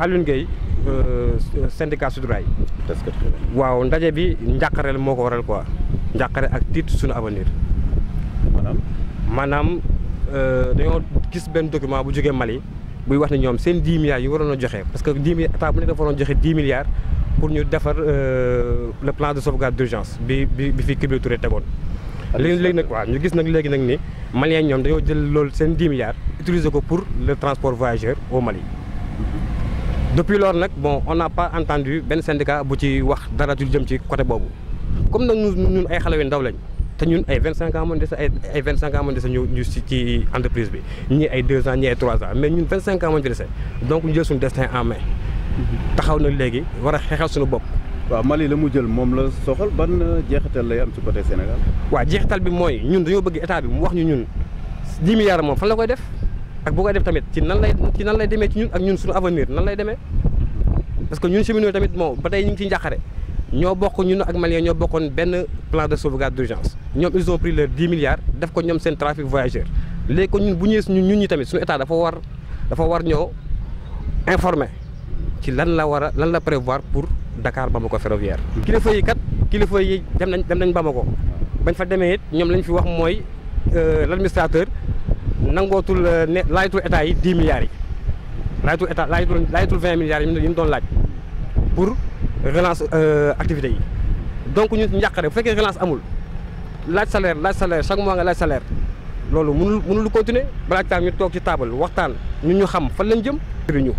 Alioune Gueye syndicat Sudrail. waaw ndaje bi njàqare moo ko waral quoi njàqare ak tiit suñu avenir. maanaam dañoo gis benn document bu jógee Mali buy wax ne ñoom seen 10 milliards yi waroon a joxe parce que 10 milliards état bu ne dafa waroon joxe 10 milliards pour ñu defar le plan de sauvegarde d'urgence bi fi Kibili Touré tegoon. léegi nag waaw ñu gis nag léegi nag ni Maliens ñoom dañoo jël loolu seen 10 milliards utiliser ko pour le transport voyageur au Mali. depuis lors nag bon on n'a pas entendu benn syndicat bu ci wax dara lu jëm ci côté boobu comme nag ñun ay xale yu ndaw lañ te ñun ay 25 ans moo dese ay 25 ans moo dese ñu ci entreprise bi ñii ay 2 ans ñii ay 3 ans mais ñun 25 ans moo dese donc ñu jël suñu destin en main taxaw na léegi war a xeexal suñu bopp. waaw Mali la mu jël moom la soxal ban jeexital lay am ci côté Sénégal. waaw jeexital bi mooy ñun dañoo bëgg état bi mu wax ñu ñun 10 milliards moom fan la koy def ak bu koy def tamit ci nan lay demee ci ñun ak ñun suñu avenir nan lay demee parce que ñun cheminots tamit moom ba tey ñu ngi ci njàqare ñoo bokk ñun ak Maliens ñoo bokkoon benn plan de sauvegarde d'urgence ñoom ils ont pris leurs 10 milliards def ko ñoom seen trafic voyageur léegi ko ñun bu ñëwee ñun ñi tamit suñu état dafa war ñoo informer ci lan la prévoir pour Dakar Bamako ferroviaire. kilifa yi dem nañ Bamako bañ fa demee it ñoom lañ fi wax mooy l'administrateur nangootul ne laajatul état yi 10 milliards yi laajatul 20 milliards yi ñu doon laaj pour relance activité yi donc ñun njàqare bu fekkee relance amul laaj salaire chaque mois nga laaj salaire loolu mënul continuer balaa taam ñu toog ci table waxtaan ñu xam fan lañ jëm ñu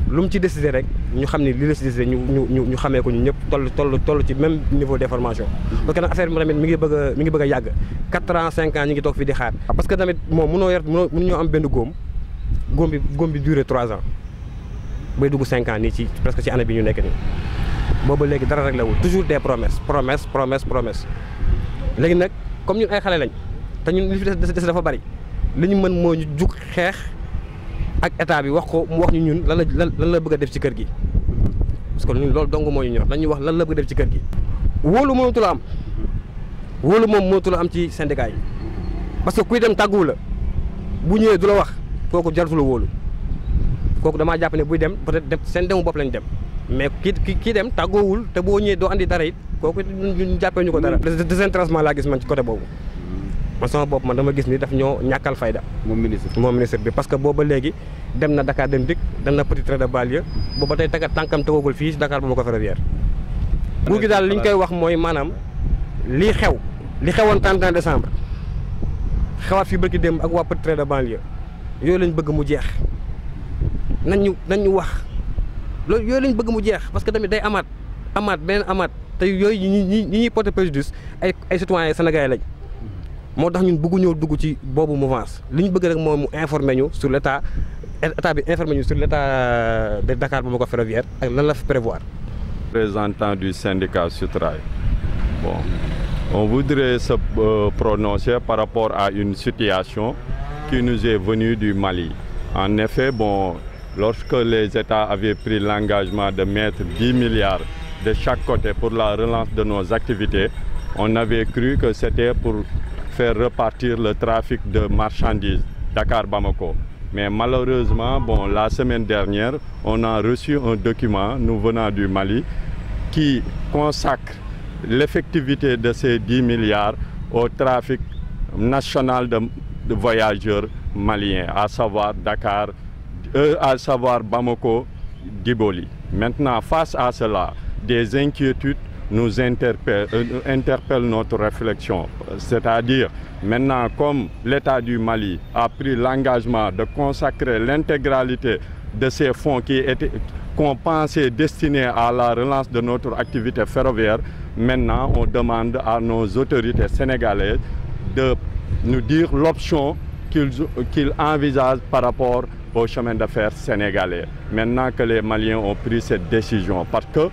lu mu ci décider rek ñu xam ni li la ci décider ñu xamee ko ñu ñëpp toll ci même niveau d'information parce que nag affaire bi tamit mi ngi bëgg a yàgg 4 ans 5 ans ñi ngi toog fii di xaar parce que tamit moom mënuñoo am benn góom bi duré 3 ans bay dugg 5 ans nii ci presque ci année bi ñu nekk nii booba léegi dara rek la wul toujours des promesses léegi nag comme ñun ay xale lañ te ñun li fi des dafa bari li ñu mën moo ñu jug xeex ak état bi wax ko mu wax ñu ñun lan la bëgg a def ci kër gi parce que ñun loolu dong moo ñu ñor dañuy wax lan la bëgg a def ci kër gi. wóolu moom mënatu la am ci syndicat yi parce que kuy dem tàgguwu la bu ñëwee du la wax kooku jaratu la wóolu kooku damaa jàpp ne buy dem peut-être seen demu bopp lañ dem mais kii dem tàggoowul te boo ñëwee doo andi dara it kooku ñu jàppee ñu ko dara. désintéressement laa gis man ci côté boobu. man sama bopp man dama gis ni daf ñoo ñàkkal fayda moom ministre bi parce que booba léegi dem na Dakar Dem Dikk dem na Petit Train de banlieue booba tey tànkam tegagul fii Dakar Bamako ferroviaire nguur gi daal li ñu koy wax mooy maanaam li xewoon 31 décembre xewaat fii bërki démb ak waa Petit Train de banlieue yooyu lañ bëgg mu jeex nañ ñu wax loolu yooyu lañ bëgg mu jeex parce que tamit day amaat te yooyu ñi ñuy porter préjudice ay citoyens sénégalais lañ moo tax ñun bëggu ñëw dugg ci boobu mouvance li ñu bëgg rek mooy mu informer ñu sur l'état bi informer ñu sur l'état de Dakar Bamako ferroviaire ak lan la fi prévoir. Représentant du syndicat Sudrail. Bon, on voudrait se prononcer par rapport à une situation qui nous est venue du Mali. En effet, bon, lorsque les États avaient pris l'engagement de mettre 10 milliards de chaque côté pour la relance de nos activités, on avait cru que c'était pour faire repartir le trafic de marchandises Dakar-Bamako. Mais malheureusement, bon, la semaine dernière, on a reçu un document nous venant du Mali qui consacre l'effectivité de ces 10 milliards au trafic national de voyageurs maliens, à savoir Bamako-Diboli. Maintenant, face à cela, des inquiétudes nous interpellent notre réflexion. C'est-à-dire, maintenant, comme l'État du Mali a pris l'engagement de consacrer l'intégralité de ces fonds qu'on pensait destinés à la relance de notre activité ferroviaire, maintenant, on demande à nos autorités sénégalaises de nous dire l'option qu'ils envisagent par rapport au chemin de fer sénégalais. Maintenant que les Maliens ont pris cette décision, parce que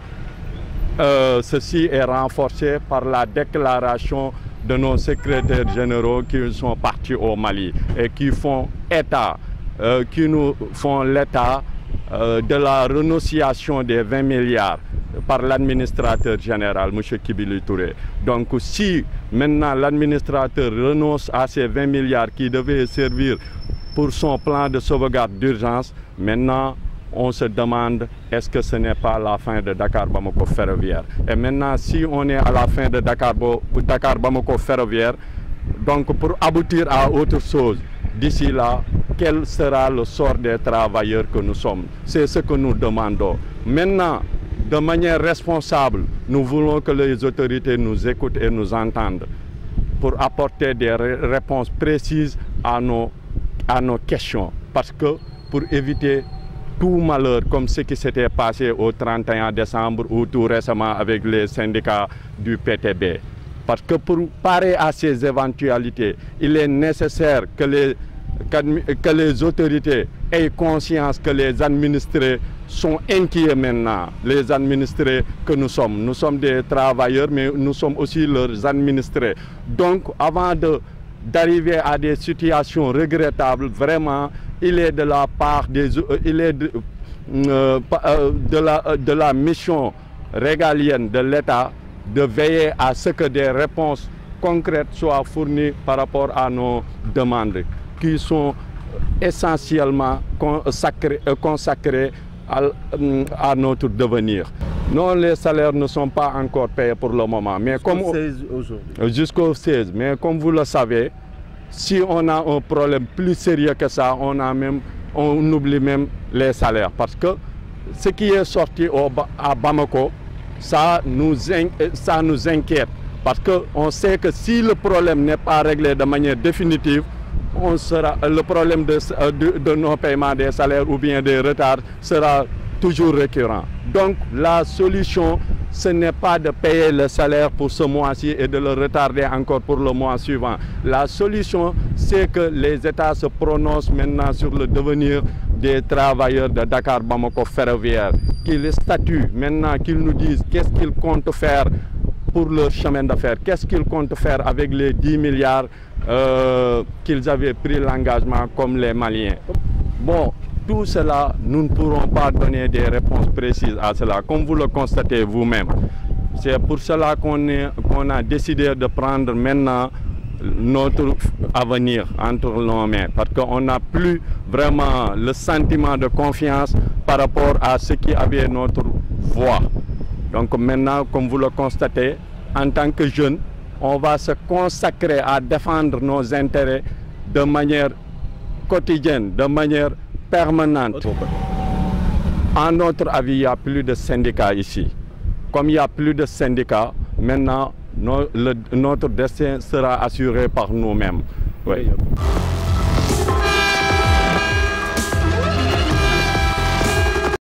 ceci est renforcé par la déclaration de nos secrétaires généraux qui sont partis au Mali et qui font état, qui nous font l'état de la renonciation des 20 milliards par l'administrateur général, M. Kibili Touré. Donc si maintenant l'administrateur renonce à ces 20 milliards qui devaient servir pour son plan de sauvegarde d'urgence, maintenant on se demande est-ce que ce n'est pas la fin de Dakar-Bamako ferroviaire. Et maintenant, si on est à la fin de Dakar-Bamako ferroviaire, donc pour aboutir à autre chose, d'ici là, quel sera le sort des travailleurs que nous sommes? C'est ce que nous demandons. Maintenant, de manière responsable, nous voulons que les autorités nous écoutent et nous entendent pour apporter des réponses précises à nos questions. Parce que pour éviter tout malheur comme ce qui s'était passé au 31 décembre ou tout récemment avec les syndicats du PTB. Parce que pour parer à ces éventualités, il est nécessaire que les autorités aient conscience que les administrés sont inquiets maintenant, les administrés que nous sommes. Nous sommes des travailleurs, mais nous sommes aussi leurs administrés. Donc, avant d'arriver à des situations regrettables, vraiment, il est de la part de la mission régalienne de l'État de veiller à ce que des réponses concrètes soient fournies par rapport à nos demandes, qui sont essentiellement consacrées à notre devenir. Non, les salaires ne sont pas encore payés pour le moment. Mais jusqu'au 16. Mais comme vous le savez, si on a un problème plus sérieux que ça, on oublie même les salaires. Parce que ce qui est sorti à Bamako, ça nous inquiète. Parce qu'on sait que si le problème n'est pas réglé de manière définitive, le problème de nos paiements des salaires ou bien des retards sera toujours récurrent. Donc la solution, ce n'est pas de payer le salaire pour ce mois-ci et de le retarder encore pour le mois suivant. La solution, c'est que les États se prononcent maintenant sur le devenir des travailleurs de Dakar-Bamako ferroviaire, qu'ils statuent maintenant, qu'ils nous disent qu'est-ce qu'ils comptent faire pour leur chemin d'affaires, qu'est-ce qu'ils comptent faire avec les 10 milliards qu'ils avaient pris l'engagement comme les Maliens. Bon, tout cela, nous ne pourrons pas donner des réponses précises à cela, comme vous le constatez vous-même. C'est pour cela qu'on a décidé de prendre maintenant notre avenir entre nos mains, parce qu'on n'a plus vraiment le sentiment de confiance par rapport à ce qui avait notre voix. Donc maintenant, comme vous le constatez, en tant que jeunes, on va se consacrer à défendre nos intérêts de manière quotidienne, de manière permanente. En notre avis, il n'y a plus de syndicats ici. Comme il n'y a plus de syndicats, maintenant, notre destin sera assuré par nous-mêmes. Oui.